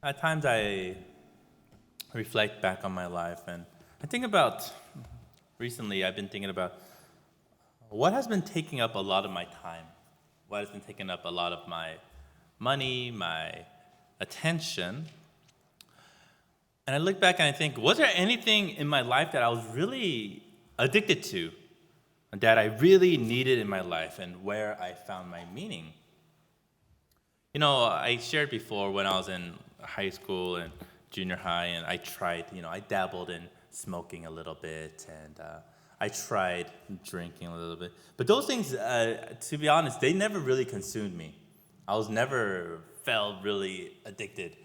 At times I reflect back on my life and I think about recently I've been thinking about what has been taking up a lot of my time, what has been taking up a lot of my money, my attention. And I look back and I think, was there anything in my life that I was really addicted to, that I really needed in my life, and where I found my meaning? I shared before when I was in high school and junior high, and I tried, I dabbled in smoking a little bit, and I tried drinking a little bit. But those things, to be honest, they never really consumed me. I was never felt really addicted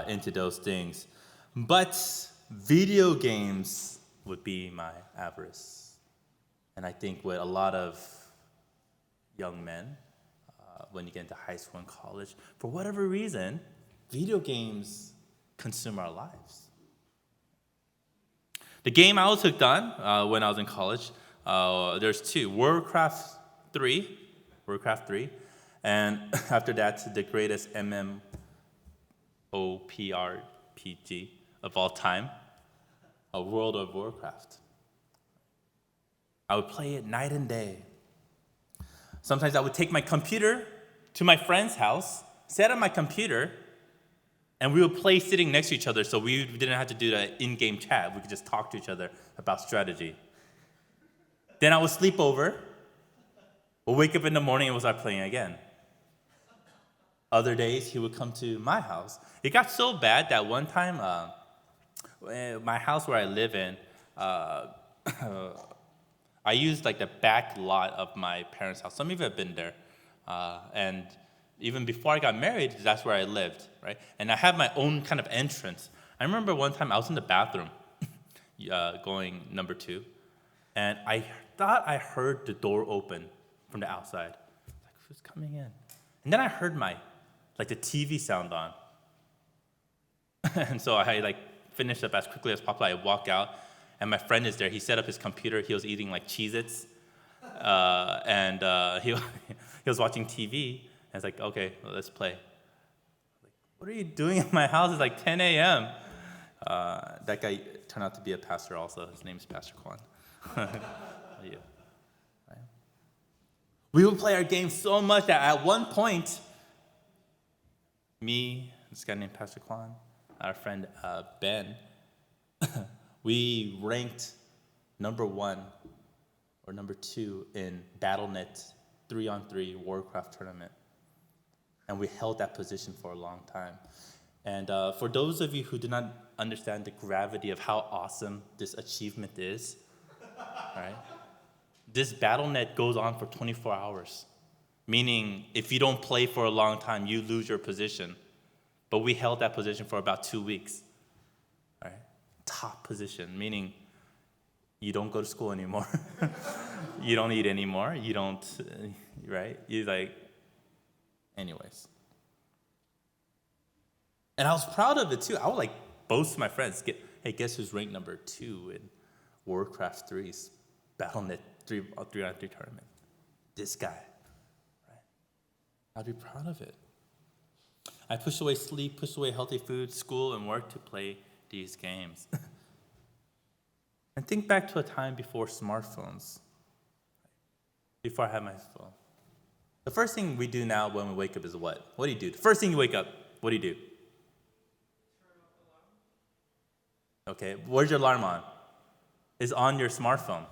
into those things. But video games would be my avarice. And I think with a lot of young men, when you get into high school and college, for whatever reason, video games consume our lives. The game I was hooked on when I was in college, there's two, Warcraft 3, and after that, the greatest MMORPG of all time, a World of Warcraft. I would play it night and day. Sometimes I would take my computer to my friend's house, set up my computer, and we would play sitting next to each other so we didn't have to do the in-game chat. We could just talk to each other about strategy. Then I would sleep over. We'll wake up in the morning and we'll start playing again. Other days, he would come to my house. It got so bad that one time, my house where I live in, I used like the back lot of my parents' house. Some of you have been there. And even before I got married, that's where I lived, right? And I had my own kind of entrance. I remember one time I was in the bathroom going number 2, and I thought I heard the door open from the outside. Like, who's coming in? And then I heard the TV sound on. And so I finished up as quickly as possible. I walk out, and my friend is there. He set up his computer. He was eating Cheez-Its. And he was watching TV. And it's like, okay, well, let's play. What are you doing in my house? It's like 10 a.m. That guy turned out to be a pastor also. His name's Pastor Kwan. Yeah. Right. We would play our game so much that at one point, me, this guy named Pastor Kwan, our friend Ben, we ranked number 1 or number 2 in BattleNet 3-on-3 Warcraft tournament. And we held that position for a long time. And for those of you who do not understand the gravity of how awesome this achievement is, right? This BattleNet goes on for 24 hours, meaning if you don't play for a long time, you lose your position. But we held that position for about 2 weeks, right? Top position, meaning you don't go to school anymore. You don't eat anymore. You don't, right? Anyways. And I was proud of it too. I would boast to my friends, hey, guess who's ranked number 2 in Warcraft 3's BattleNet 3-on-3 tournament? This guy, right? I'd be proud of it. I pushed away sleep, pushed away healthy food, school, and work to play these games. And think back to a time before smartphones, before I had my phone. The first thing we do now when we wake up is what? What do you do? The first thing you wake up, what do you do? Okay, where's your alarm on? It's on your smartphone,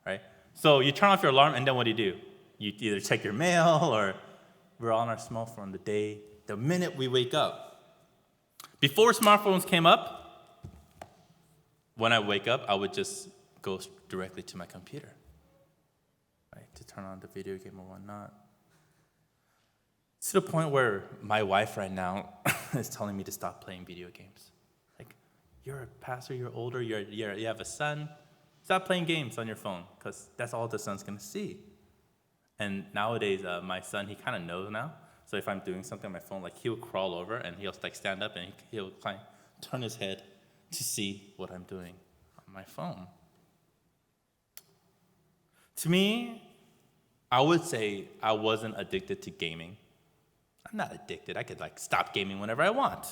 right? So you turn off your alarm, and then what do? You either check your mail, or we're on our smartphone the minute we wake up. Before smartphones came up, when I wake up, I would just go directly to my computer, right, to turn on the video game or whatnot. It's to the point where my wife right now is telling me to stop playing video games. Like, you're a pastor, you're older, you have a son. Stop playing games on your phone, because that's all the son's going to see. And nowadays, my son, he kind of knows now. So if I'm doing something on my phone, he'll crawl over and he'll stand up and he'll turn his head to see what I'm doing on my phone. To me, I would say I wasn't addicted to gaming. I'm not addicted. I could stop gaming whenever I want.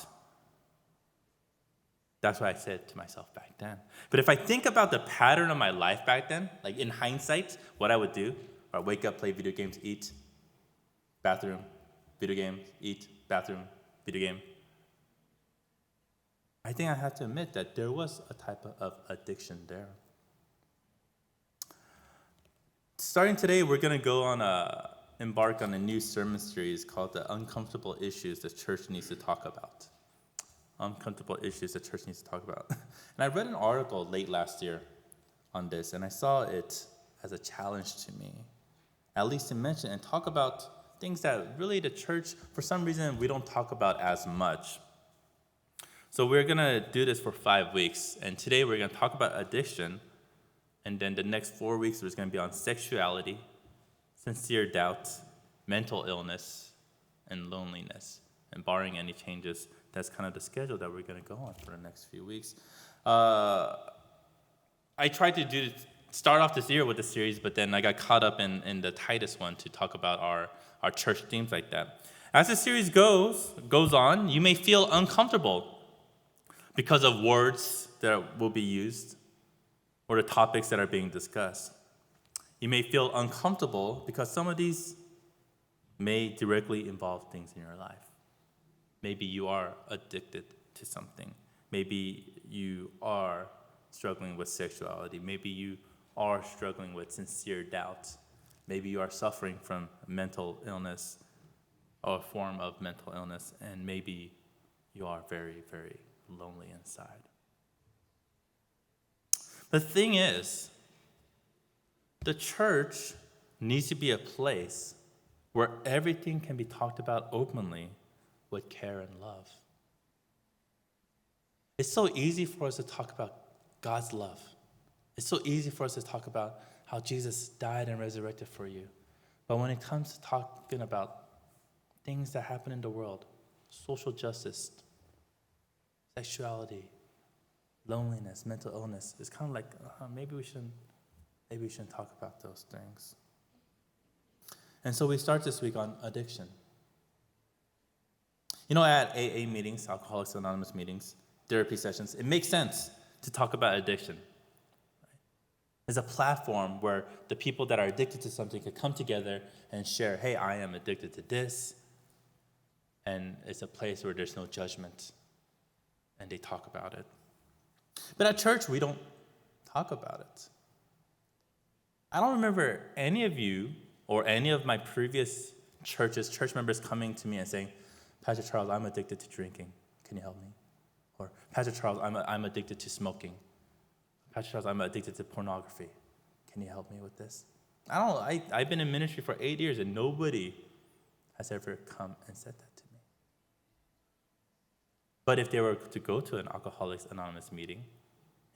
That's what I said to myself back then. But if I think about the pattern of my life back then, like in hindsight, what I would do, I wake up, play video games, eat, bathroom, video game, eat, bathroom, video game. I think I have to admit that there was a type of addiction there. Starting today, we're going to embark on a new sermon series called The Uncomfortable Issues the Church Needs to Talk About. Uncomfortable issues the church needs to talk about. And I read an article late last year on this, and I saw it as a challenge to me, at least to mention and talk about things that really the church, for some reason, we don't talk about as much. So we're going to do this for 5 weeks, and today we're going to talk about addiction, and then the next 4 weeks is going to be on sexuality, sincere doubt, mental illness, and loneliness. And barring any changes, that's kind of the schedule that we're going to go on for the next few weeks. I tried to start off this year with the series, but then I got caught up in the Titus one to talk about our church themes like that. As the series goes on, you may feel uncomfortable because of words that will be used or the topics that are being discussed. You may feel uncomfortable because some of these may directly involve things in your life. Maybe you are addicted to something. Maybe you are struggling with sexuality. Maybe you are struggling with sincere doubt. Maybe you are suffering from mental illness or a form of mental illness, and maybe you are very, very lonely inside. The thing is, the church needs to be a place where everything can be talked about openly with care and love. It's so easy for us to talk about God's love. It's so easy for us to talk about how Jesus died and resurrected for you. But when it comes to talking about things that happen in the world, social justice, sexuality, loneliness, mental illness, it's kind of like maybe we shouldn't talk about those things. And so we start this week on addiction. You know, at AA meetings, Alcoholics Anonymous meetings, therapy sessions, it makes sense to talk about addiction. There's a platform where the people that are addicted to something could come together and share, hey, I am addicted to this. And it's a place where there's no judgment. And they talk about it. But at church, we don't talk about it. I don't remember any of you or any of my previous church members coming to me and saying, Pastor Charles, I'm addicted to drinking. Can you help me? Or Pastor Charles, I'm addicted to smoking. Pastor Charles, I'm addicted to pornography. Can you help me with this? I've been in ministry for 8 years and nobody has ever come and said that to me. But if they were to go to an Alcoholics Anonymous meeting,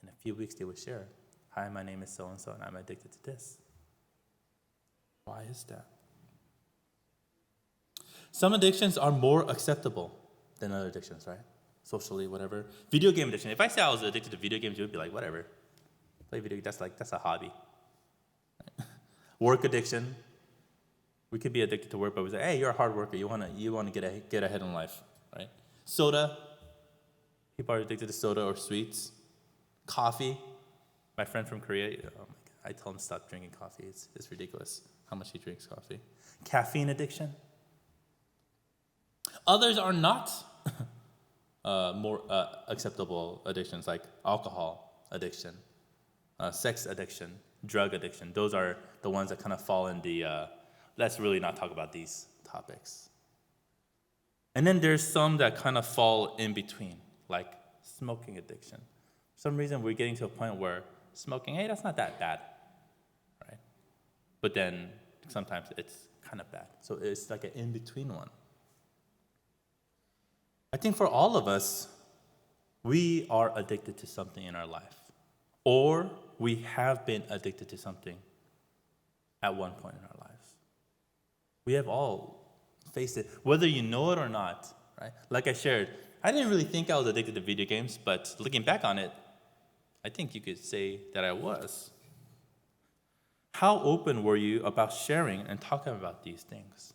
in a few weeks they would share, hi, my name is so-and-so and I'm addicted to this. Why is that? Some addictions are more acceptable than other addictions, right? Socially, whatever. Video game addiction. If I say I was addicted to video games, you would be like, whatever. Play video games, that's a hobby. Work addiction. We could be addicted to work, but we say, hey, you're a hard worker. You want to get ahead in life, right? Soda. People are addicted to soda or sweets. Coffee. My friend from Korea, oh my God, I told him to stop drinking coffee. It's ridiculous how much he drinks coffee. Caffeine addiction. Others are not more acceptable addictions like alcohol addiction, sex addiction, drug addiction. Those are the ones that kind of fall in the, let's really not talk about these topics. And then there's some that kind of fall in between, like smoking addiction. For some reason, we're getting to a point where smoking, hey, that's not that bad, right? But then sometimes it's kind of bad. So it's like an in-between one. I think for all of us, we are addicted to something in our life, or we have been addicted to something at one point in our lives. We have all faced it, whether you know it or not, right? Like I shared, I didn't really think I was addicted to video games, but looking back on it, I think you could say that I was. How open were you about sharing and talking about these things?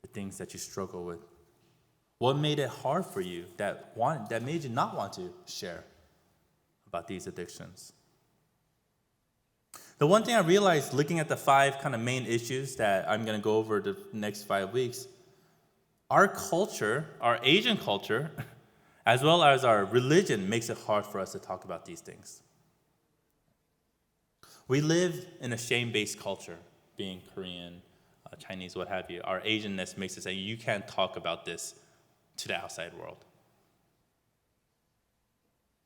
The things that you struggle with. What made it hard for you that made you not want to share about these addictions? The one thing I realized looking at the 5 kind of main issues that I'm going to go over the next 5 weeks, our culture, our Asian culture, as well as our religion makes it hard for us to talk about these things. We live in a shame-based culture, being Korean, Chinese, what have you. Our Asianness makes it say you can't talk about this to the outside world.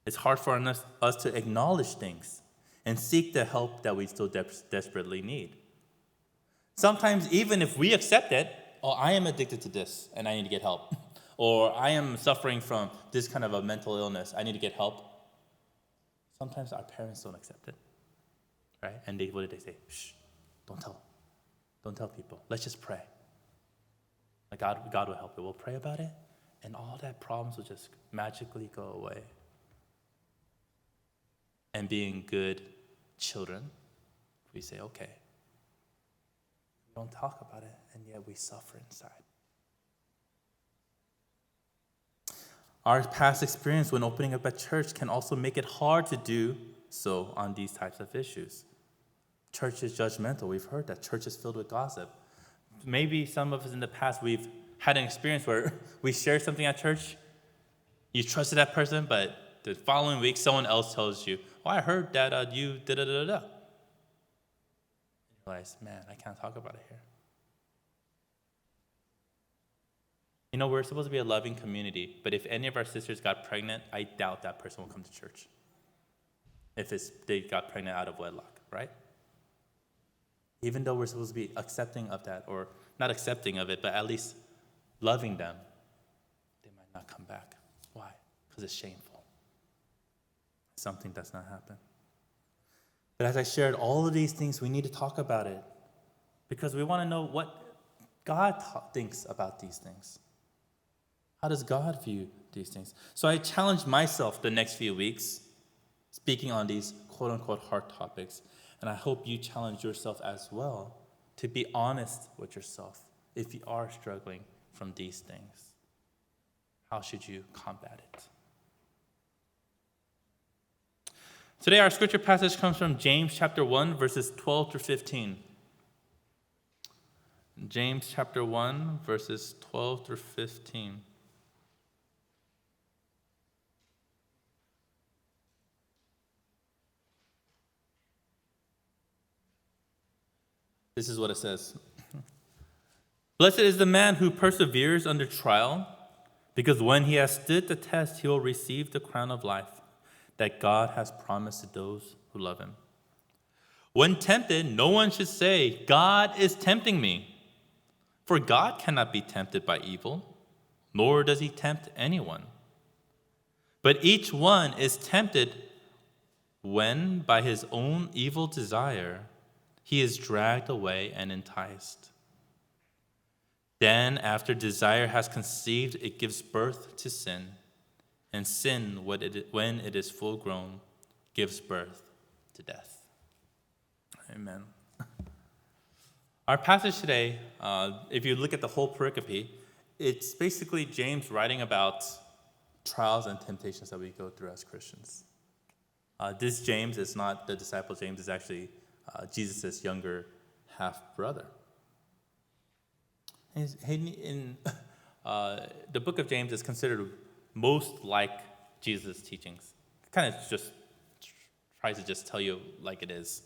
It's hard for us to acknowledge things and seek the help that we still desperately need. Sometimes even if we accept it, oh, I am addicted to this and I need to get help. Or I am suffering from this kind of a mental illness, I need to get help. Sometimes our parents don't accept it, right? And what did they say? Shh, don't tell people. Let's just pray. Like God will help you. We'll pray about it, and all that problems will just magically go away. And being good children, we say, okay. We don't talk about it, and yet we suffer inside. Our past experience when opening up a church can also make it hard to do so on these types of issues. Church is judgmental. We've heard that. Church is filled with gossip. Maybe some of us in the past, we've had an experience where we shared something at church. You trusted that person, but the following week, someone else tells you, oh, I heard that you da-da-da-da-da. You realize, man, I can't talk about it here. You know, we're supposed to be a loving community, but if any of our sisters got pregnant, I doubt that person will come to church. If they got pregnant out of wedlock, right? Even though we're supposed to be accepting of that, or not accepting of it, but at least loving them, they might not come back. Why? Because it's shameful. Something does not happen. But as I shared all of these things, we need to talk about it because we want to know what God thinks about these things. How does God view these things? So I challenged myself the next few weeks, speaking on these quote-unquote hard topics, and I hope you challenge yourself as well to be honest with yourself if you are struggling from these things. How should you combat it? Today, our scripture passage comes from James chapter 1, verses 12 through 15. James chapter 1, verses 12 through 15. This is what it says. Blessed is the man who perseveres under trial, because when he has stood the test, he will receive the crown of life that God has promised to those who love him. When tempted, no one should say, God is tempting me. For God cannot be tempted by evil, nor does he tempt anyone. But each one is tempted when, by his own evil desire, he is dragged away and enticed. Then, after desire has conceived, it gives birth to sin. And sin, when it is full grown, gives birth to death. Amen. Our passage today, if you look at the whole pericope, it's basically James writing about trials and temptations that we go through as Christians. This James is not the disciple James, is actually Jesus' younger half-brother. In the book of James is considered most like Jesus' teachings. Kind of just tries to just tell you like it is.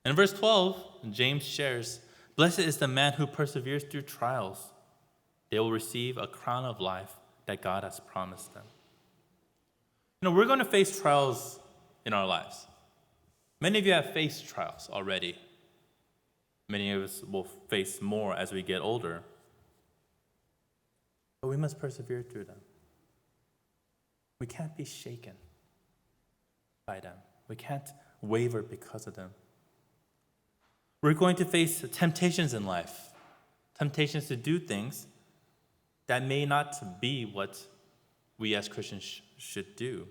In verse 12, James shares, blessed is the man who perseveres through trials. They will receive a crown of life that God has promised them. You know, we're going to face trials in our lives. Many of you have faced trials already. Many of us will face more as we get older. But we must persevere through them. We can't be shaken by them. We can't waver because of them. We're going to face temptations in life, temptations to do things that may not be what we as Christians should do.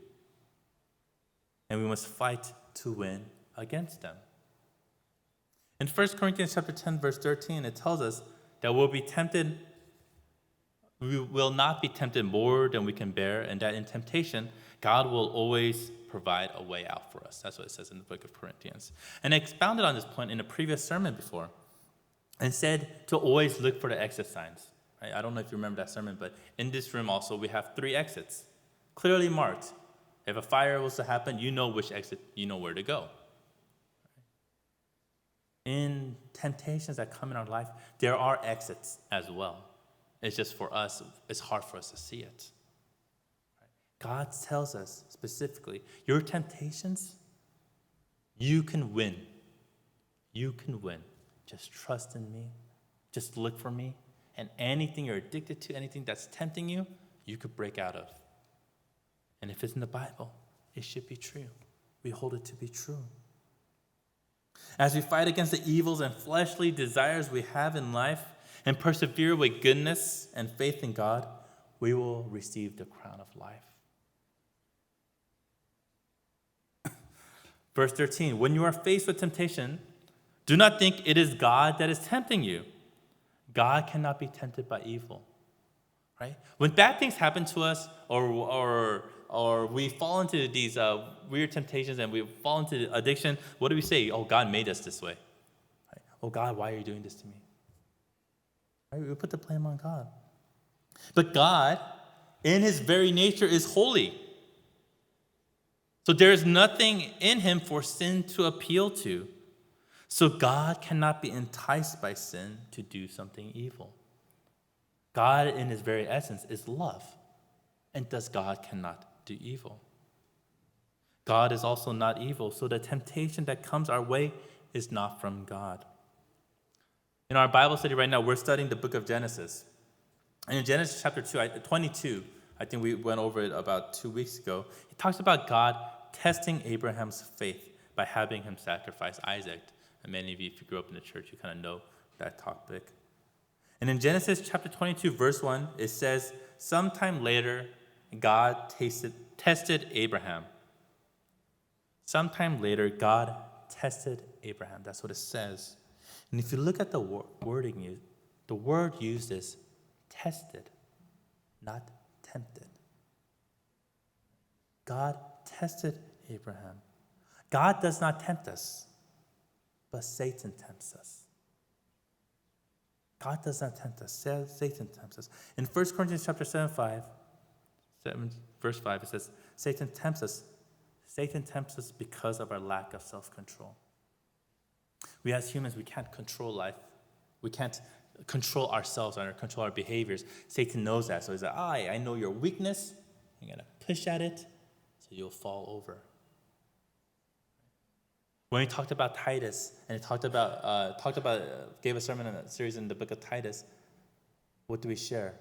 And we must fight to win against them. In 1 Corinthians chapter 10, verse 13, it tells us that we'll be tempted We will not be tempted more than we can bear, and that in temptation, God will always provide a way out for us. That's what it says in the book of Corinthians. And I expounded on this point in a previous sermon before and said to always look for the exit signs. Right? I don't know if you remember that sermon, but in this room also, we have 3 exits, clearly marked. If a fire was to happen, you know which exit, you know where to go. In temptations that come in our life, there are exits as well. It's just for us, it's hard for us to see it. God tells us specifically, your temptations, you can win. You can win. Just trust in me. Just look for me. And anything you're addicted to, anything that's tempting you, you could break out of. And if it's in the Bible, it should be true. We hold it to be true. As we fight against the evils and fleshly desires we have in life and persevere with goodness and faith in God, we will receive the crown of life. Verse 13, when you are faced with temptation, do not think it is God that is tempting you. God cannot be tempted by evil. Right? When bad things happen to us or we fall into these weird temptations and we fall into addiction, what do we say? Oh, God made us this way. Right? Oh, God, why are you doing this to me? Right? We put the blame on God. But God, in his very nature, is holy. So there is nothing in him for sin to appeal to. So God cannot be enticed by sin to do something evil. God, in his very essence, is love. And thus God cannot do evil. God is also not evil, so the temptation that comes our way is not from God. In our Bible study right now, we're studying the book of Genesis. And in Genesis chapter 22, I think we went over it about 2 weeks ago, it talks about God testing Abraham's faith by having him sacrifice Isaac. And many of you, if you grew up in the church, you kind of know that topic. And in Genesis chapter 22, verse 1, it says, sometime later, God tested Abraham. Sometime later, God tested Abraham. That's what it says. And if you look at the wording used, the word used is tested, not tempted. God tested Abraham. God does not tempt us, but Satan tempts us. God does not tempt us. Satan tempts us. In 1 Corinthians chapter 7, verse 5, it says, Satan tempts us. Satan tempts us because of our lack of self-control. We as humans, we can't control life. We can't control ourselves or control our behaviors. Satan knows that. So he's like, I know your weakness. I'm going to push at it so you'll fall over. When we talked about Titus, and gave a sermon in a series in the book of Titus, what do we share?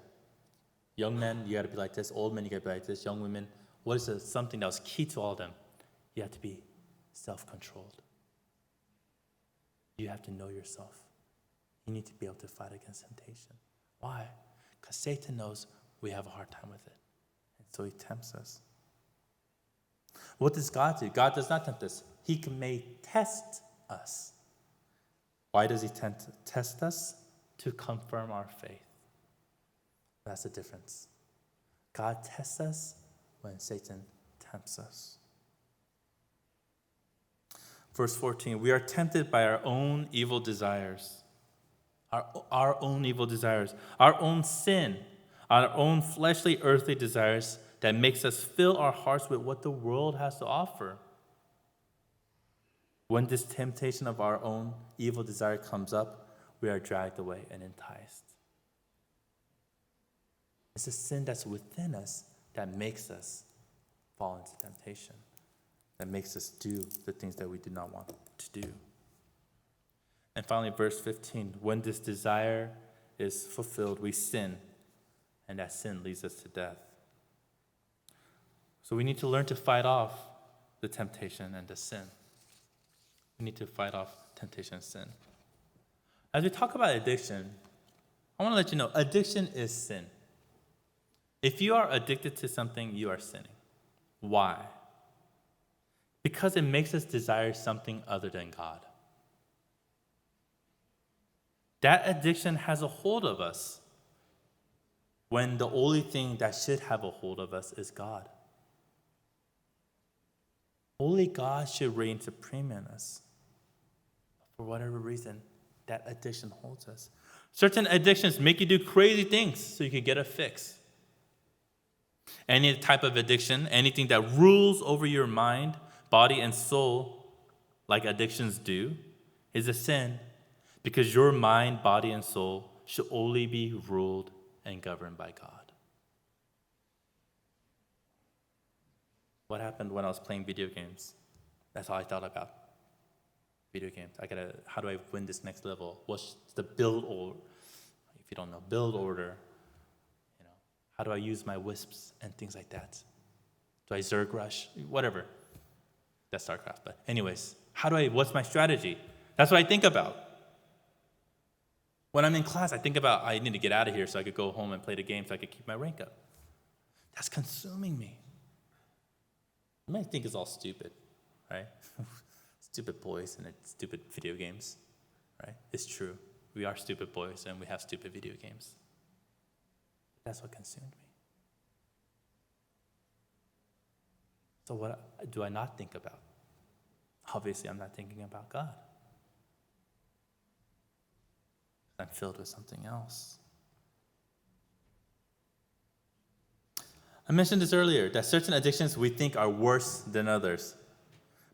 Young men, you got to be like this. Old men, you got to be like this. Young women, what is something that was key to all of them? You have to be self-controlled. You have to know yourself. You need to be able to fight against temptation. Why? Because Satan knows we have a hard time with it. And so he tempts us. What does God do? God does not tempt us. He may test us. Why does he test us? To confirm our faith. That's the difference. God tests us when Satan tempts us. Verse 14, we are tempted by our own evil desires. Our own evil desires. Our own sin. Our own fleshly, earthly desires that makes us fill our hearts with what the world has to offer. When this temptation of our own evil desire comes up, we are dragged away and enticed. It's a sin that's within us that makes us fall into temptation, that makes us do the things that we do not want to do. And finally, verse 15, when this desire is fulfilled, we sin, and that sin leads us to death. So we need to learn to fight off the temptation and the sin. We need to fight off temptation and sin. As we talk about addiction, I want to let you know, addiction is sin. If you are addicted to something, you are sinning. Why? Because it makes us desire something other than God. That addiction has a hold of us. when the only thing that should have a hold of us is God. Only God should reign supreme in us. For whatever reason, that addiction holds us. Certain addictions make you do crazy things so you can get a fix. Any type of addiction, anything that rules over your mind, body, and soul, like addictions do, is a sin, because your mind, body, and soul should only be ruled and governed by God. What happened when I was playing video games? That's all I thought about. Video games. How do I win this next level? What's the build order? If you don't know, build order. How do I use my wisps and things like that? Do I Zerg rush? Whatever. That's StarCraft. But anyways, what's my strategy? That's what I think about. When I'm in class, I think about, I need to get out of here so I could go home and play the game so I could keep my rank up. That's consuming me. You might think it's all stupid, right? Stupid boys and stupid video games, right? It's true. We are stupid boys and we have stupid video games. That's what consumed me. So what do I not think about? Obviously, I'm not thinking about God. I'm filled with something else. I mentioned this earlier, that certain addictions we think are worse than others.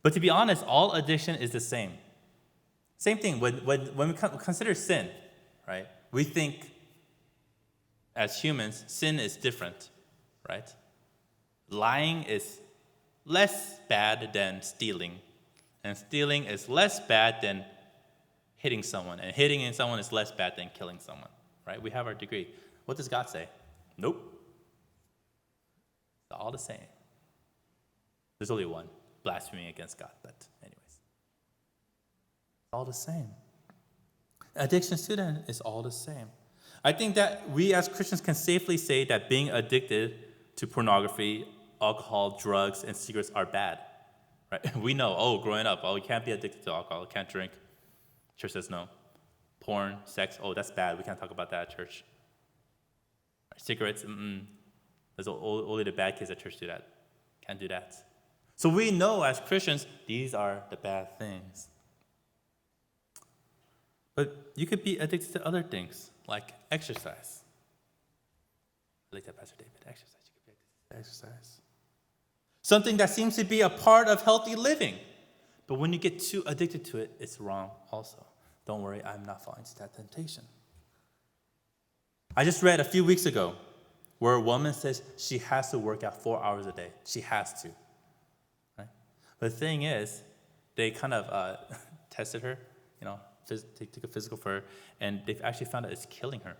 But to be honest, all addiction is the same. Same thing, when we consider sin, right? We think, as humans, sin is different, right? Lying is less bad than stealing, and stealing is less bad than hitting someone, and hitting someone is less bad than killing someone, right? We have our degree. What does God say? Nope. It's all the same. There's only one, blasphemy against God, but anyways. It's all the same. Addictions to them is all the same. I think that we as Christians can safely say that being addicted to pornography, alcohol, drugs, and cigarettes are bad, right? We know, growing up, you can't be addicted to alcohol, can't drink. Church says no. Porn, sex, that's bad. We can't talk about that at church. Cigarettes, there's only the bad kids at church do that. Can't do that. So we know as Christians, these are the bad things. But you could be addicted to other things, like exercise. I like that, Pastor David. Exercise. You could be addicted to exercise. Something that seems to be a part of healthy living. But when you get too addicted to it, it's wrong also. Don't worry, I'm not falling into that temptation. I just read a few weeks ago where a woman says she has to work out 4 hours a day. She has to. Right? But the thing is, they kind of tested her, they took a physical for her, and they've actually found out it's killing her,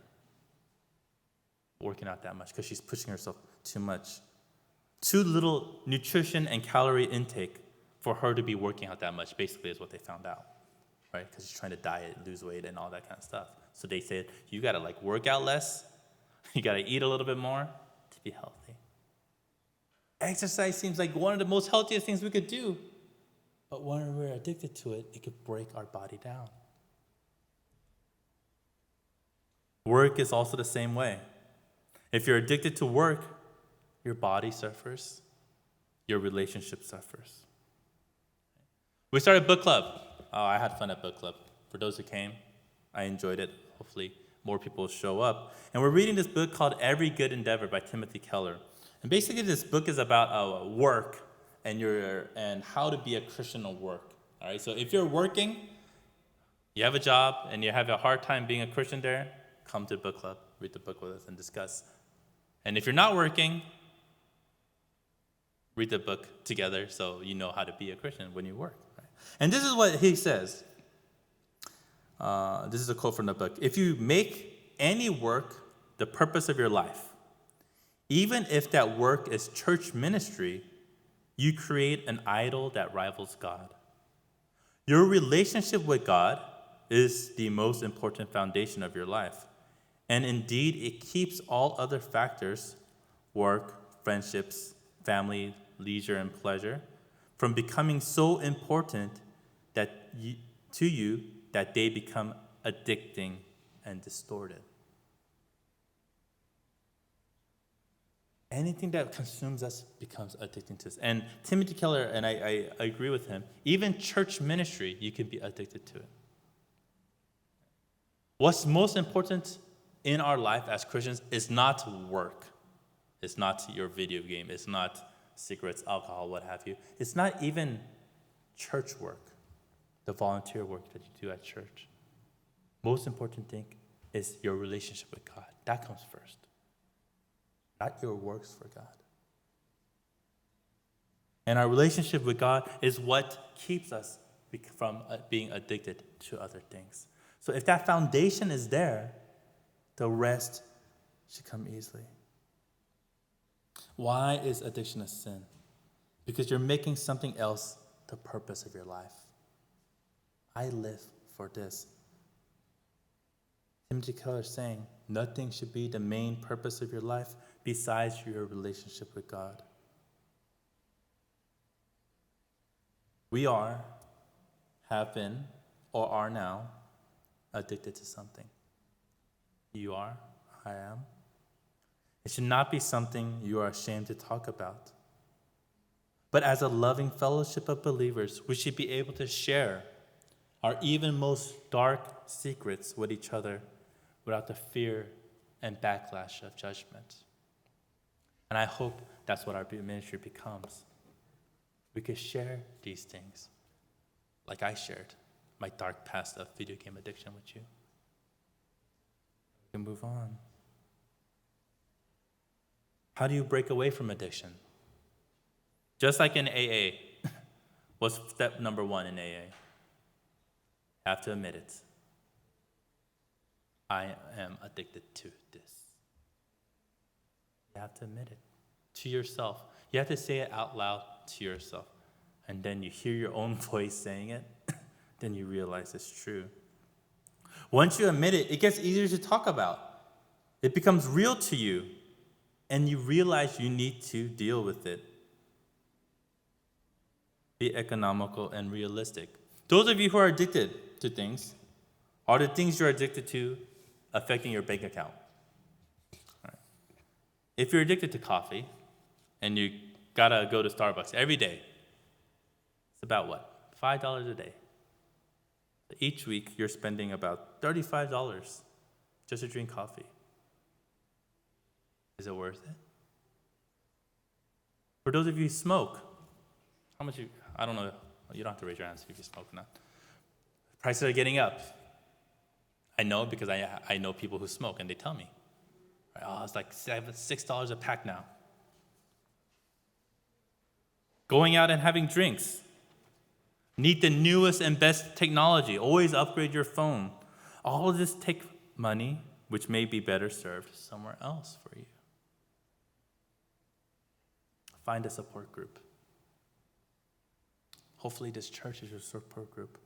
working out that much, because she's pushing herself too much. Too little nutrition and calorie intake for her to be working out that much, basically, is what they found out, right? Because she's trying to diet, lose weight, and all that kind of stuff. So they said, you got to work out less, you got to eat a little bit more to be healthy. Exercise seems like one of the most healthiest things we could do. But when we're addicted to it, it could break our body down. Work is also the same way. If you're addicted to work, your body suffers, your relationship suffers. We started book club. I had fun at book club. For those who came, I enjoyed it. Hopefully more people will show up. And we're reading this book called Every Good Endeavor by Timothy Keller. And basically this book is about work and how to be a Christian at work. All right, so if you're working, you have a job, and you have a hard time being a Christian there, come to the book club, read the book with us, and discuss. And if you're not working, read the book together so you know how to be a Christian when you work. Right? And this is what he says. This is a quote from the book. If you make any work the purpose of your life, even if that work is church ministry, you create an idol that rivals God. Your relationship with God is the most important foundation of your life. And indeed, it keeps all other factors, work, friendships, family, leisure, and pleasure, from becoming so important to you that they become addicting and distorted. Anything that consumes us becomes addicting to us. And Timothy Keller, and I agree with him, even church ministry, you can be addicted to it. What's most important in our life as Christians is not work. It's not your video game. It's not cigarettes, alcohol, what have you. It's not even church work, the volunteer work that you do at church. Most important thing is your relationship with God. That comes first. Not your works for God. And our relationship with God is what keeps us from being addicted to other things. So if that foundation is there, the rest should come easily. Why is addiction a sin? Because you're making something else the purpose of your life. I live for this. Timothy Keller is saying, nothing should be the main purpose of your life besides your relationship with God. We are, have been, or are now addicted to something. You are, I am. It should not be something you are ashamed to talk about. But as a loving fellowship of believers, we should be able to share our even most dark secrets with each other without the fear and backlash of judgment. And I hope that's what our ministry becomes. We could share these things, like I shared my dark past of video game addiction with you. We can move on. How do you break away from addiction? Just like in AA, what's step number 1 in AA? You have to admit it. I am addicted to this. You have to admit it to yourself. You have to say it out loud to yourself. And then you hear your own voice saying it, then you realize it's true. Once you admit it, it gets easier to talk about. It becomes real to you, and you realize you need to deal with it. Be economical and realistic. Those of you who are addicted to things, are the things you're addicted to affecting your bank account? All right. If you're addicted to coffee and you gotta go to Starbucks every day, it's about what? $5 a day. Each week you're spending about $35 just to drink coffee. Is it worth it? For those of you who smoke, how much I don't know, you don't have to raise your hands if you smoke or not. Prices are getting up. I know because I know people who smoke and they tell me. Oh, it's like $6 a pack now. Going out and having drinks. Need the newest and best technology. Always upgrade your phone. All of this take money, which may be better served somewhere else for you. Find a support group. Hopefully this church is your support group.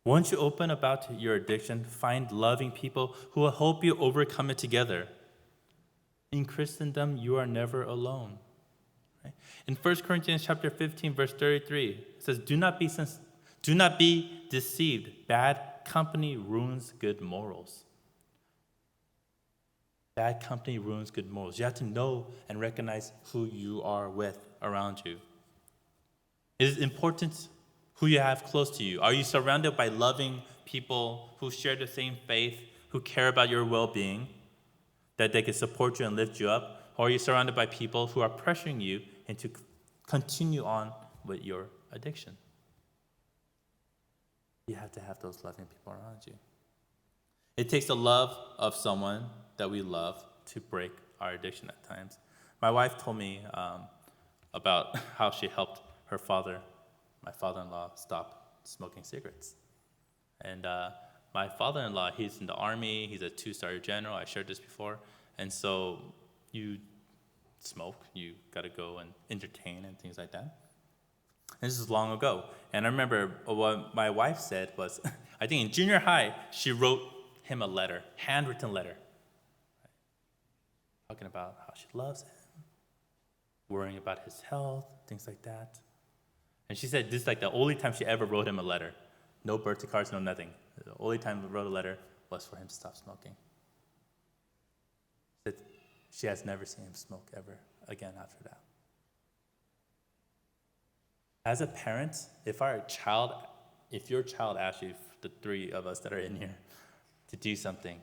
Once you open about your addiction, find loving people who will help you overcome it together. In Christendom, you are never alone. Right? In 1 Corinthians chapter 15, verse 33, it says, Do not be deceived. Bad company ruins good morals. Bad company ruins good morals. You have to know and recognize who you are with around you. It is important who you have close to you. Are you surrounded by loving people who share the same faith, who care about your well-being, that they can support you and lift you up? Or are you surrounded by people who are pressuring you into continue on with your addiction? You have to have those loving people around you. It takes the love of someone that we love to break our addiction at times. My wife told me about how she helped her father, my father-in-law, stop smoking cigarettes. And my father-in-law, he's in the Army, he's a 2-star general, I shared this before. And so you smoke, you gotta go and entertain and things like that. And this is long ago. And I remember what my wife said was, I think in junior high, she wrote him a letter, handwritten letter, talking about how she loves him, worrying about his health, things like that. And she said this is like the only time she ever wrote him a letter. No birthday cards, no nothing. The only time we wrote a letter was for him to stop smoking. She said, She has never seen him smoke ever again after that. As a parent, if your child asks you, the three of us that are in here, to do something,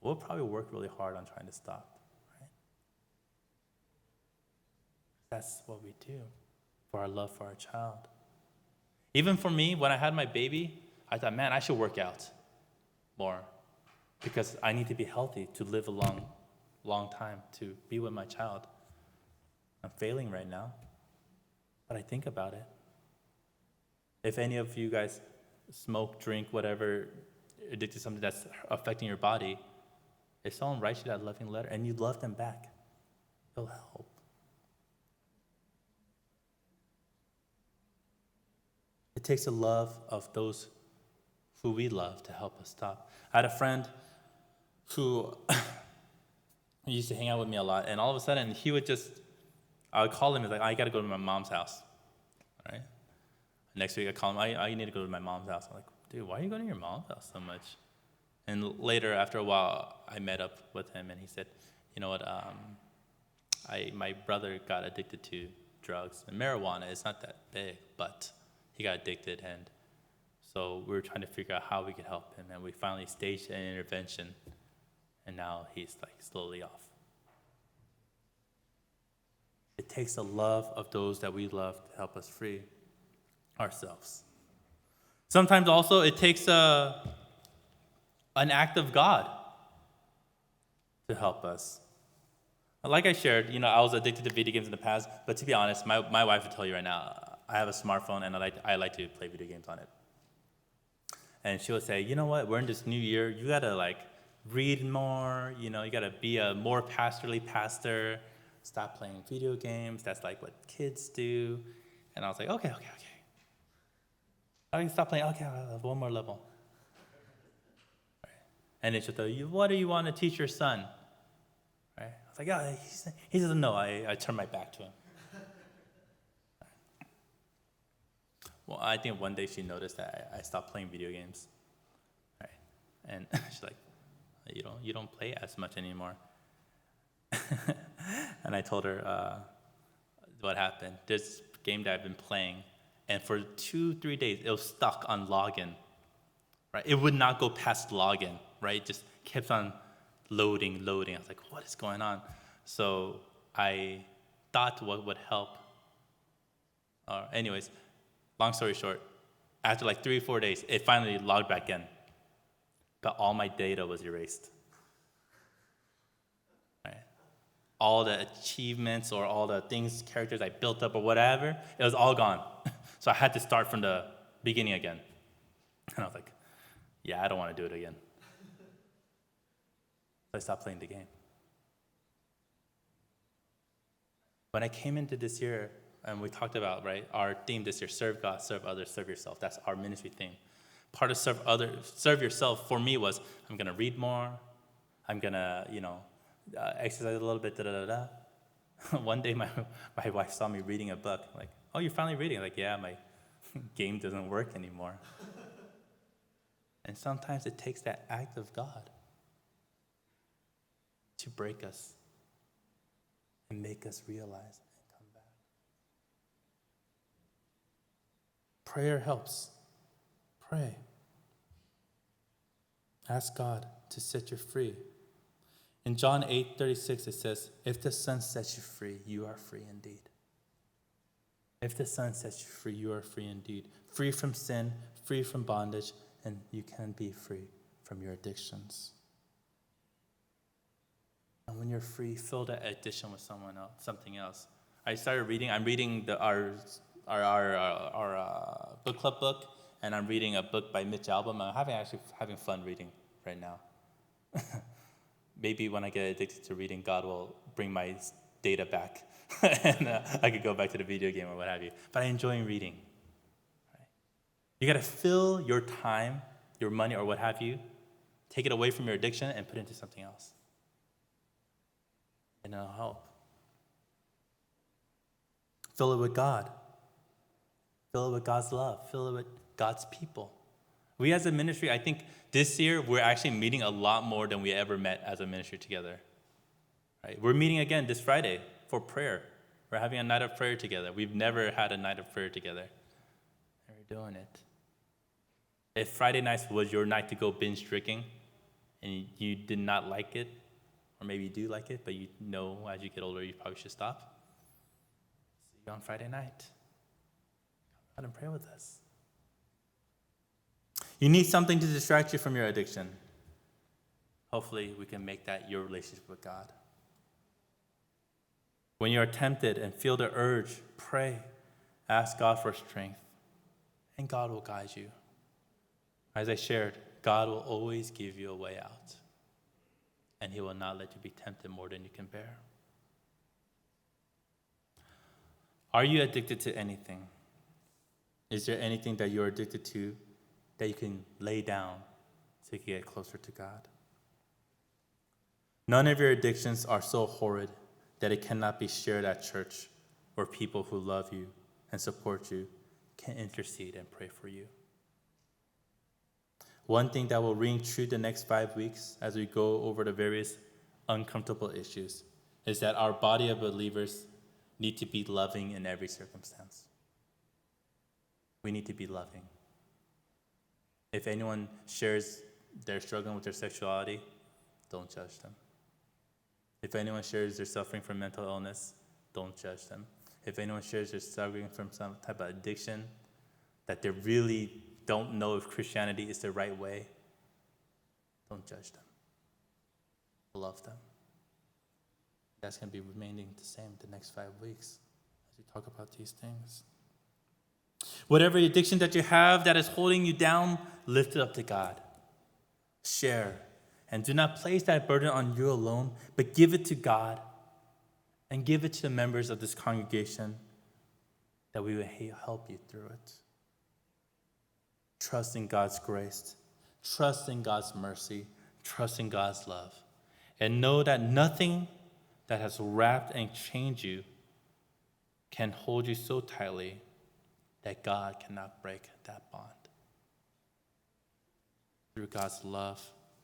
we'll probably work really hard on trying to stop, right? That's what we do for our love for our child. Even for me, when I had my baby, I thought, man, I should work out more because I need to be healthy to live a long time, to be with my child. I'm failing right now, but I think about it. If any of you guys smoke, drink, whatever, addicted to something that's affecting your body, if someone writes you that loving letter and you love them back, it'll help. It takes the love of those who we love to help us stop. I had a friend who used to hang out with me a lot, and all of a sudden I would call him, he's like, I gotta go to my mom's house. All right? Next week I call him, I need to go to my mom's house. I'm like, dude, why are you going to your mom's house so much? And later, after a while, I met up with him, and he said, you know what, my brother got addicted to drugs. And marijuana is not that big, but he got addicted, and so we were trying to figure out how we could help him, and we finally staged an intervention, and now he's like slowly off. It takes the love of those that we love to help us free ourselves. Sometimes also it takes an act of God to help us. Like I shared, I was addicted to video games in the past, but to be honest, my wife would tell you right now, I have a smartphone and I like to play video games on it. And she would say, you know what, we're in this new year, you gotta read more, you gotta be a more pastorly pastor, stop playing video games, that's like what kids do. And I was like, okay. I can stop playing, okay, I'll have one more level. Right. And then she'll tell you, what do you want to teach your son? Right. I was like, yeah, he doesn't know. I turned my back to him. Well, I think one day she noticed that I stopped playing video games. Right. And she's like, you don't play as much anymore. And I told her what happened. This game that I've been playing, and for 2-3 days, it was stuck on login, right? It would not go past login, right? It just kept on loading. I was like, what is going on? So I thought what would help. Anyways, long story short, after 3-4 days, it finally logged back in. But all my data was erased. Right? All the achievements or all the characters I built up or whatever, it was all gone. So I had to start from the beginning again. And I was like, yeah, I don't want to do it again. So I stopped playing the game. When I came into this year, and we talked about, right, our theme this year, serve God, serve others, serve yourself. That's our ministry theme. Part of serve yourself for me was, I'm going to read more. I'm going to, exercise a little bit, One day my wife saw me reading a book. Like, oh, you're finally reading? Like, yeah, my game doesn't work anymore. And sometimes it takes that act of God to break us and make us realize and come back. Prayer helps. Pray. Ask God to set you free. In John 8:36, it says, if the Son sets you free, you are free indeed. If the Son sets you free, you are free indeed. Free from sin, free from bondage, and you can be free from your addictions. And when you're free, fill that addiction with something else. I'm reading our book club book, and I'm reading a book by Mitch Albom. I'm having fun reading right now. Maybe when I get addicted to reading, God will bring my data back, and I could go back to the video game or what have you. But I enjoy reading. Right? You got to fill your time, your money, or what have you, take it away from your addiction and put it into something else. And it'll help. Fill it with God. Fill it with God's love. Fill it with God's people. We as a ministry, I think this year we're actually meeting a lot more than we ever met as a ministry together. Right? We're meeting again this Friday for prayer. We're having a night of prayer together. We've never had a night of prayer together. And we're doing it. If Friday nights was your night to go binge drinking and you did not like it, or maybe you do like it, but you know as you get older you probably should stop, see you on Friday night. Come out and pray with us. You need something to distract you from your addiction. Hopefully we can make that your relationship with God. When you are tempted and feel the urge, pray. Ask God for strength, and God will guide you. As I shared, God will always give you a way out, and He will not let you be tempted more than you can bear. Are you addicted to anything? Is there anything that you're addicted to that you can lay down so you can get closer to God? None of your addictions are so horrid that it cannot be shared at church, where people who love you and support you can intercede and pray for you. One thing that will ring true the next 5 weeks as we go over the various uncomfortable issues is that our body of believers need to be loving in every circumstance. We need to be loving. If anyone shares they're struggling with their sexuality, don't judge them. If anyone shares they're suffering from mental illness, don't judge them. If anyone shares they're suffering from some type of addiction that they really don't know if Christianity is the right way, don't judge them. Love them. That's going to be remaining the same the next 5 weeks as we talk about these things. Whatever addiction that you have that is holding you down, lift it up to God. Share. And do not place that burden on you alone, but give it to God and give it to the members of this congregation that we will help you through it. Trust in God's grace. Trust in God's mercy. Trust in God's love. And know that nothing that has wrapped and chained you can hold you so tightly that God cannot break that bond. Through God's love,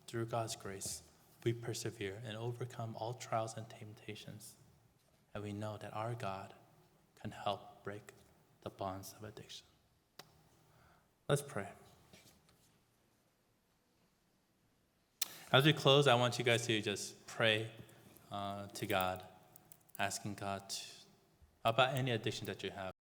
through God's grace, we persevere and overcome all trials and temptations. And we know that our God can help break the bonds of addiction. Let's pray. As we close, I want you guys to just pray to God, asking God about any addiction that you have.